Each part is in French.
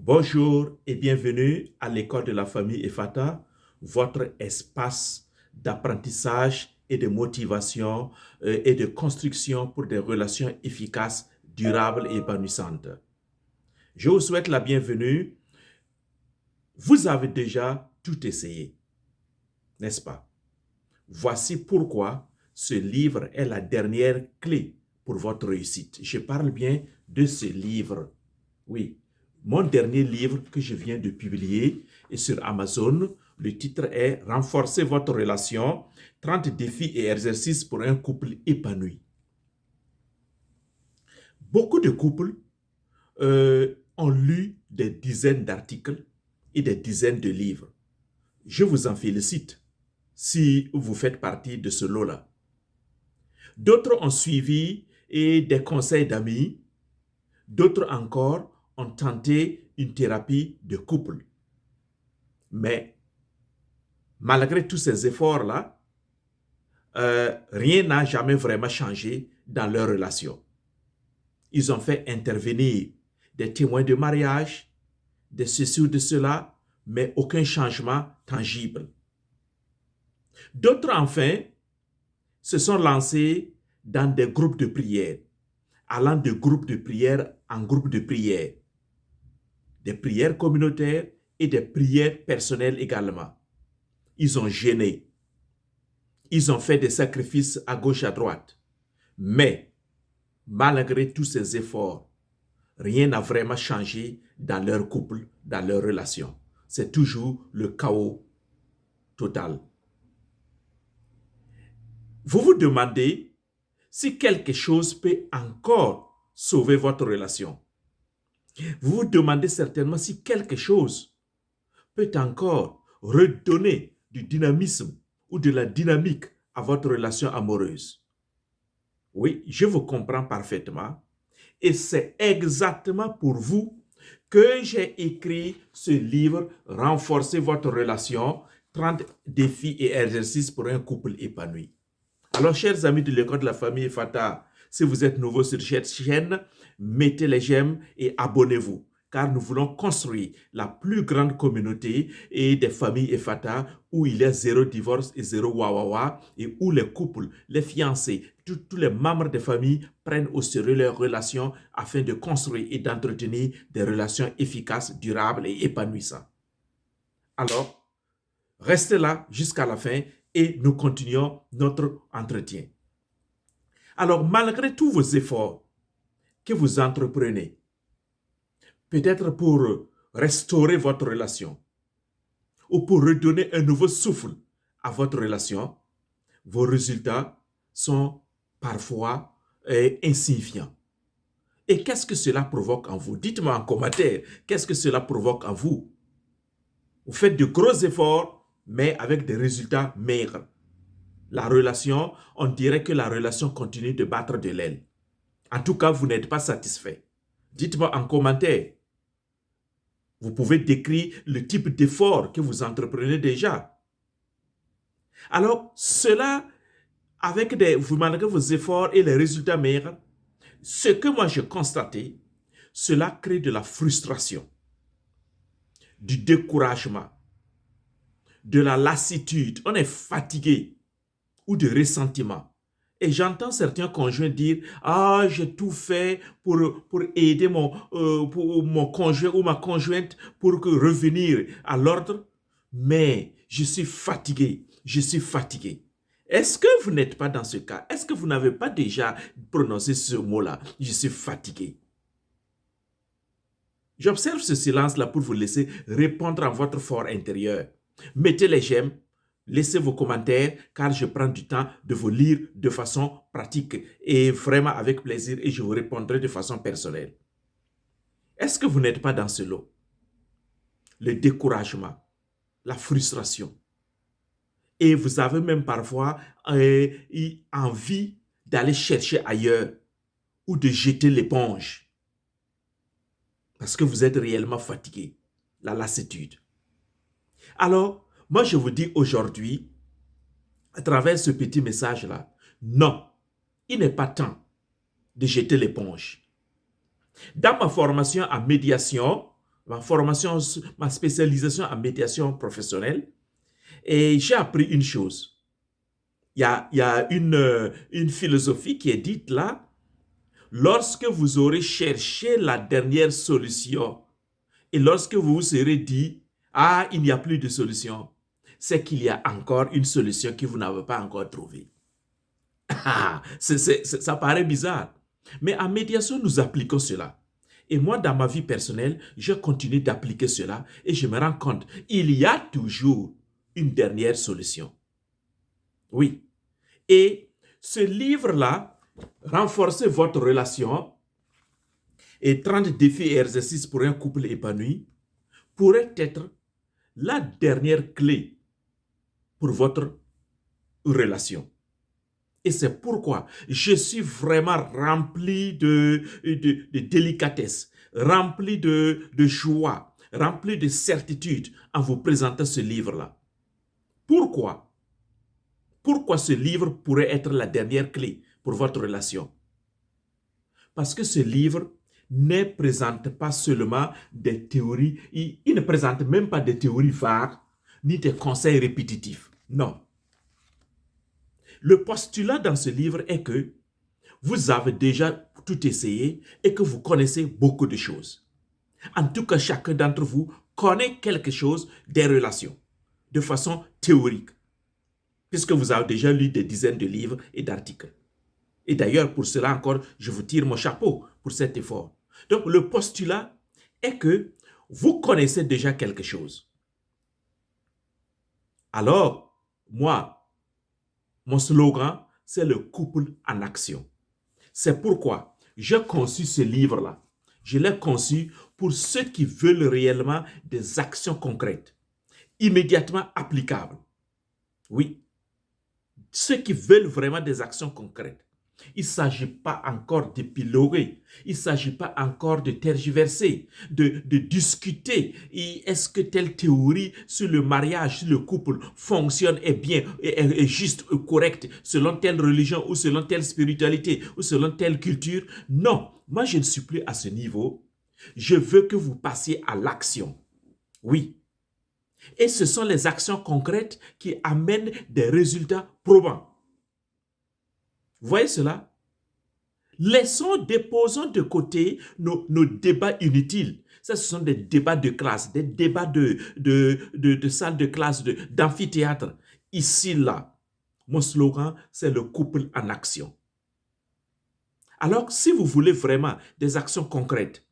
Bonjour et bienvenue à l'école de la famille Efata, votre espace d'apprentissage et de motivation et de construction pour des relations efficaces, durables et épanouissantes. Je vous souhaite la bienvenue. Vous avez déjà tout essayé, n'est-ce pas? Voici pourquoi ce livre est la dernière clé pour votre réussite. Je parle bien de ce livre. Oui, mon dernier livre que je viens de publier est sur Amazon. Le titre est « Renforcer votre relation, 30 défis et exercices pour un couple épanoui ». Beaucoup de couples ont lu des dizaines d'articles et des dizaines de livres. Je vous en félicite si vous faites partie de ce lot-là. D'autres ont suivi des conseils d'amis, d'autres encore ont tenté une thérapie de couple. Mais malgré tous ces efforts-là, rien n'a jamais vraiment changé dans leur relation. Ils ont fait intervenir des témoins de mariage, de ceci ou de cela, mais aucun changement tangible. D'autres, enfin, se sont lancés dans des groupes de prière, allant de groupe de prière en groupe de prière, des prières communautaires et des prières personnelles également. Ils ont jeûné, ils ont fait des sacrifices à gauche à droite, mais malgré tous ces efforts, rien n'a vraiment changé dans leur couple, dans leur relation. C'est toujours le chaos total. Vous vous demandez si quelque chose peut encore sauver votre relation. Vous vous demandez certainement si quelque chose peut encore redonner du dynamisme ou de la dynamique à votre relation amoureuse. Oui, je vous comprends parfaitement. Et c'est exactement pour vous que j'ai écrit ce livre « Renforcer votre relation, 30 défis et exercices pour un couple épanoui ». Alors, chers amis de l'école de la famille Efata, si vous êtes nouveau sur cette chaîne, mettez les j'aime et abonnez-vous, car nous voulons construire la plus grande communauté et des familles Efata où il y a zéro divorce et zéro wawawa et où les couples, les fiancés, tous les membres des familles prennent au sérieux leurs relations afin de construire et d'entretenir des relations efficaces, durables et épanouissantes. Alors, restez là jusqu'à la fin et nous continuons notre entretien. Alors, malgré tous vos efforts que vous entreprenez, peut-être pour restaurer votre relation ou pour redonner un nouveau souffle à votre relation, vos résultats sont parfois insignifiants. Et qu'est-ce que cela provoque en vous? Dites-moi en commentaire, qu'est-ce que cela provoque en vous? Vous faites de gros efforts, mais avec des résultats maigres. La relation, on dirait que la relation continue de battre de l'aile. En tout cas, vous n'êtes pas satisfait. Dites-moi en commentaire. Vous pouvez décrire le type d'effort que vous entreprenez déjà. Alors, cela, vous malgré vos efforts et les résultats maigres, ce que moi j'ai constaté, cela crée de la frustration, du découragement, de la lassitude. On est fatigué ou de ressentiment. Et j'entends certains conjoints dire « Ah, j'ai tout fait pour aider mon conjoint ou ma conjointe pour revenir à l'ordre, mais je suis fatigué, je suis fatigué. » Est-ce que vous n'êtes pas dans ce cas? Est-ce que vous n'avez pas déjà prononcé ce mot-là? Je suis fatigué. J'observe ce silence-là pour vous laisser répondre à votre fort intérieur. Mettez les j'aime. Laissez vos commentaires car je prends du temps de vous lire de façon pratique et vraiment avec plaisir et je vous répondrai de façon personnelle. Est-ce que vous n'êtes pas dans ce lot? Le découragement, la frustration. Et vous avez même parfois envie d'aller chercher ailleurs ou de jeter l'éponge parce que vous êtes réellement fatigué, la lassitude. Alors, moi, je vous dis aujourd'hui, à travers ce petit message-là, non, il n'est pas temps de jeter l'éponge. Dans ma formation en médiation, ma formation, ma spécialisation en médiation professionnelle, et j'ai appris une chose. Il y a une philosophie qui est dite là, lorsque vous aurez cherché la dernière solution et lorsque vous vous serez dit, ah, il n'y a plus de solution, c'est qu'il y a encore une solution que vous n'avez pas encore trouvée. Ça paraît bizarre. Mais en médiation, nous appliquons cela. Et moi, dans ma vie personnelle, je continue d'appliquer cela et je me rends compte, il y a toujours une dernière solution. Oui. Et ce livre-là, Renforcer votre relation et 30 défis et exercices pour un couple épanoui, pourrait être la dernière clé pour votre relation. Et c'est pourquoi je suis vraiment rempli de délicatesse, rempli de joie, rempli de certitude en vous présentant ce livre-là. Pourquoi? Pourquoi ce livre pourrait être la dernière clé pour votre relation? Parce que ce livre ne présente pas seulement des théories, il ne présente même pas des théories vagues, ni des conseils répétitifs. Non. Le postulat dans ce livre est que vous avez déjà tout essayé et que vous connaissez beaucoup de choses. En tout cas, chacun d'entre vous connaît quelque chose des relations, de façon théorique, puisque vous avez déjà lu des dizaines de livres et d'articles. Et d'ailleurs, pour cela encore, je vous tire mon chapeau pour cet effort. Donc, le postulat est que vous connaissez déjà quelque chose. Alors, moi, mon slogan, c'est le couple en action. C'est pourquoi j'ai conçu ce livre-là. Je l'ai conçu pour ceux qui veulent réellement des actions concrètes, immédiatement applicables. Oui, ceux qui veulent vraiment des actions concrètes. Il ne s'agit pas encore d'épiloguer, il ne s'agit pas encore de tergiverser, de discuter. Est-ce que telle théorie sur le mariage, sur le couple fonctionne, est bien, est juste, correcte, selon telle religion ou selon telle spiritualité ou selon telle culture? Non, moi je ne suis plus à ce niveau. Je veux que vous passiez à l'action. Oui. Et ce sont les actions concrètes qui amènent des résultats probants. Vous voyez cela? Déposons de côté nos débats inutiles. Ça, ce sont des débats de classe, des débats de salle de classe, d'amphithéâtre. Ici, là, mon slogan, c'est le couple en action. Alors, si vous voulez vraiment des actions concrètes,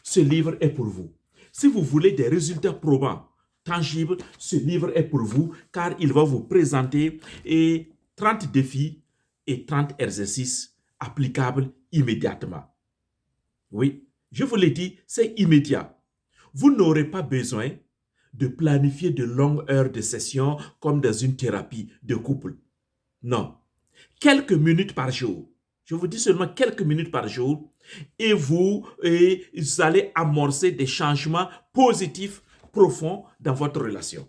ce livre est pour vous. Si vous voulez des résultats probants, tangibles, ce livre est pour vous, car il va vous présenter 30 défis et 30 exercices applicables immédiatement. Oui, je vous l'ai dit, c'est immédiat. Vous n'aurez pas besoin de planifier de longues heures de session comme dans une thérapie de couple. Non, quelques minutes par jour. Je vous dis seulement quelques minutes par jour et vous allez amorcer des changements positifs, profonds dans votre relation.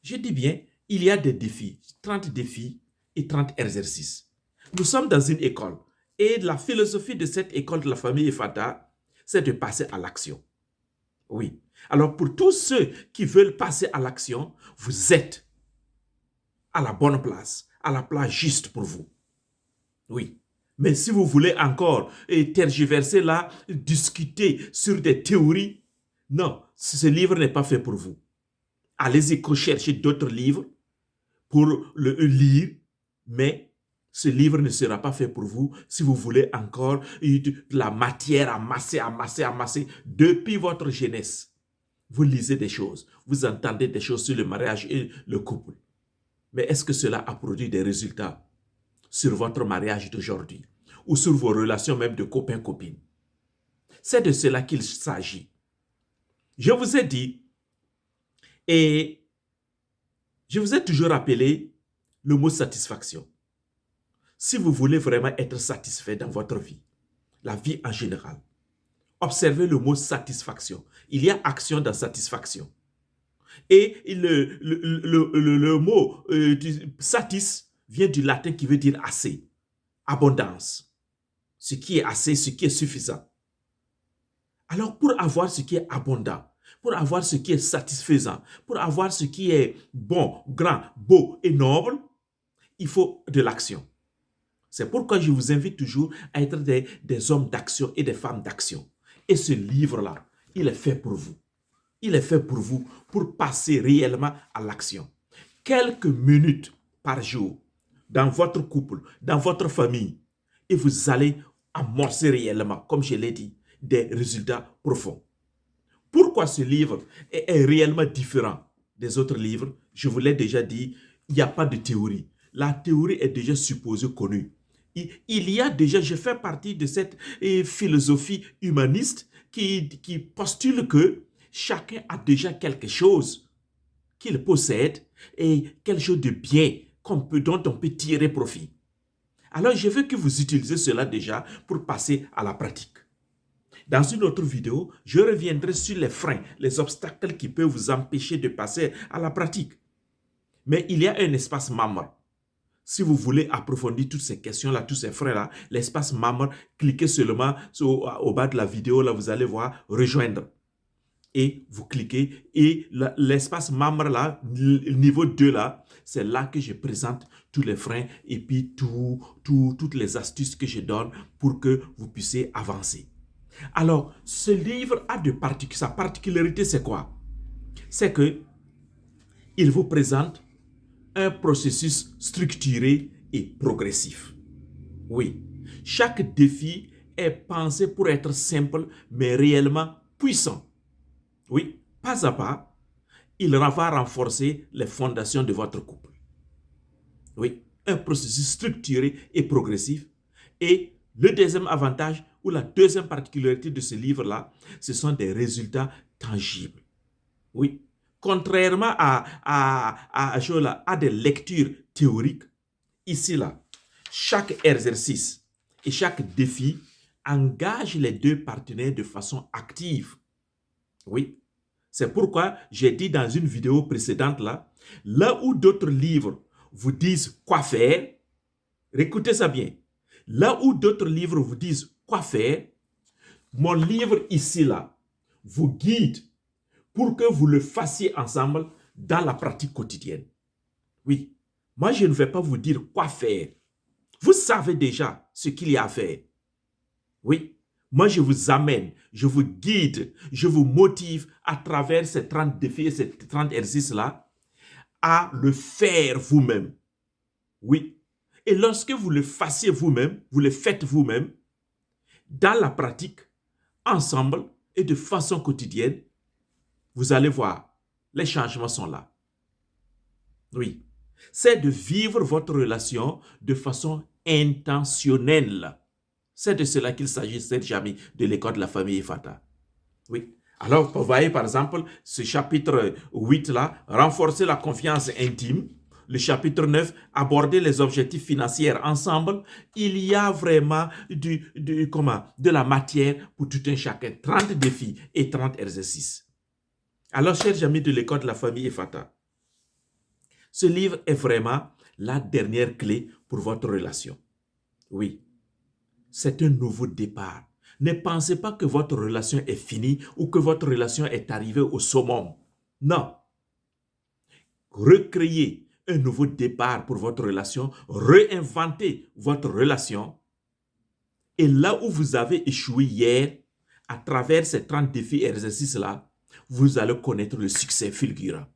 Je dis bien, il y a des défis, 30 défis et 30 exercices. Nous sommes dans une école et la philosophie de cette école de la famille Efata, c'est de passer à l'action. Oui. Alors pour tous ceux qui veulent passer à l'action, vous êtes à la bonne place, à la place juste pour vous. Oui. Mais si vous voulez encore tergiverser là, discuter sur des théories, non, ce livre n'est pas fait pour vous. Allez-y chercher d'autres livres pour le lire, mais ce livre ne sera pas fait pour vous si vous voulez encore de la matière amasser depuis votre jeunesse. Vous lisez des choses, vous entendez des choses sur le mariage et le couple. Mais est-ce que cela a produit des résultats sur votre mariage d'aujourd'hui ou sur vos relations même de copain-copine? C'est de cela qu'il s'agit. Je vous ai dit, et je vous ai toujours rappelé le mot satisfaction. Si vous voulez vraiment être satisfait dans votre vie, la vie en général, observez le mot satisfaction. Il y a action dans satisfaction. Et le mot satis vient du latin qui veut dire assez, abondance. Ce qui est assez, ce qui est suffisant. Alors, pour avoir ce qui est abondant, pour avoir ce qui est satisfaisant, pour avoir ce qui est bon, grand, beau et noble, il faut de l'action. C'est pourquoi je vous invite toujours à être des hommes d'action et des femmes d'action. Et ce livre-là, il est fait pour vous. Il est fait pour vous, pour passer réellement à l'action. Quelques minutes par jour, dans votre couple, dans votre famille, et vous allez amorcer réellement, comme je l'ai dit, des résultats profonds. Pourquoi ce livre est réellement différent des autres livres? Je vous l'ai déjà dit, il n'y a pas de théorie. La théorie est déjà supposée connue. Il y a déjà, je fais partie de cette philosophie humaniste qui postule que chacun a déjà quelque chose qu'il possède et quelque chose de bien dont on peut tirer profit. Alors, je veux que vous utilisez cela déjà pour passer à la pratique. Dans une autre vidéo, je reviendrai sur les freins, les obstacles qui peuvent vous empêcher de passer à la pratique. Mais il y a un espace membre. Si vous voulez approfondir toutes ces questions-là, tous ces freins-là, l'espace membre, cliquez seulement au bas de la vidéo, là, vous allez voir rejoindre. Et vous cliquez et l'espace membre là, niveau 2 là, c'est là que je présente tous les freins et puis toutes les astuces que je donne pour que vous puissiez avancer. Alors, ce livre a sa particularité, c'est quoi? C'est que il vous présente un processus structuré et progressif. Oui, chaque défi est pensé pour être simple, mais réellement puissant. Oui, pas à pas, il va renforcer les fondations de votre couple. Oui, un processus structuré et progressif. Et le deuxième avantage ou la deuxième particularité de ce livre-là, ce sont des résultats tangibles. Oui, contrairement à des lectures théoriques, ici, là, chaque exercice et chaque défi engage les deux partenaires de façon active. Oui, c'est pourquoi j'ai dit dans une vidéo précédente là où d'autres livres vous disent quoi faire, écoutez ça bien, là où d'autres livres vous disent quoi faire, mon livre ici là vous guide pour que vous le fassiez ensemble dans la pratique quotidienne. Oui, moi je ne vais pas vous dire quoi faire. Vous savez déjà ce qu'il y a à faire. Oui, moi je vous amène, je vous guide, je vous motive à travers ces 30 défis et ces 30 exercices-là à le faire vous-même. Oui, et lorsque vous le fassiez vous-même, vous le faites vous-même, dans la pratique, ensemble et de façon quotidienne, vous allez voir, les changements sont là. Oui, c'est de vivre votre relation de façon intentionnelle. C'est de cela qu'il s'agit, chers amis de l'école de la famille Ifata. Oui. Alors, vous voyez par exemple ce chapitre 8 là, renforcer la confiance intime. Le chapitre 9, aborder les objectifs financiers ensemble. Il y a vraiment de la matière pour tout un chacun. 30 défis et 30 exercices. Alors, chers amis de l'école de la famille Ifata, ce livre est vraiment la dernière clé pour votre relation. Oui, c'est un nouveau départ. Ne pensez pas que votre relation est finie ou que votre relation est arrivée au summum. Non. Recréez un nouveau départ pour votre relation, réinventez votre relation. Et là où vous avez échoué hier, à travers ces 30 défis et exercices-là, vous allez connaître le succès fulgurant.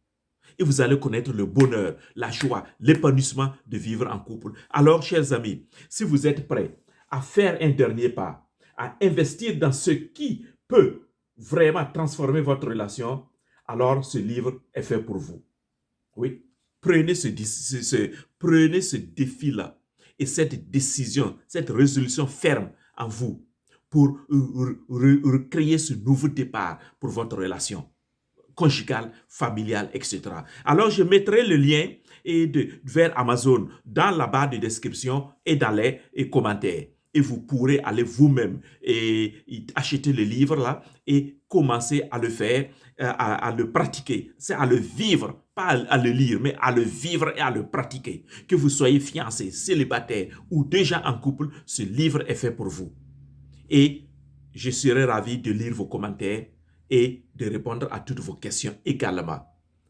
Et vous allez connaître le bonheur, la joie, l'épanouissement de vivre en couple. Alors, chers amis, si vous êtes prêts à faire un dernier pas, à investir dans ce qui peut vraiment transformer votre relation, alors ce livre est fait pour vous. Oui, prenez ce défi-là et cette décision, cette résolution ferme en vous pour recréer ce nouveau départ pour votre relation conjugale, familiale, etc. Alors, je mettrai le lien vers Amazon dans la barre de description et dans les commentaires. Et vous pourrez aller vous-même et acheter le livre là et commencer à le faire, à le pratiquer. C'est à le vivre, pas à le lire, mais à le vivre et à le pratiquer. Que vous soyez fiancé, célibataire ou déjà en couple, ce livre est fait pour vous. Et Je serai ravi de lire vos commentaires et de répondre à toutes vos questions également.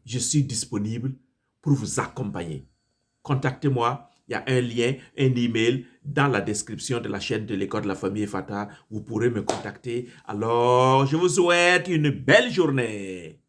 Je suis disponible pour vous accompagner. Contactez-moi, il y a un lien, un email dans la description de la chaîne de l'école de la famille Fata. Vous pourrez me contacter. Alors, je vous souhaite une belle journée.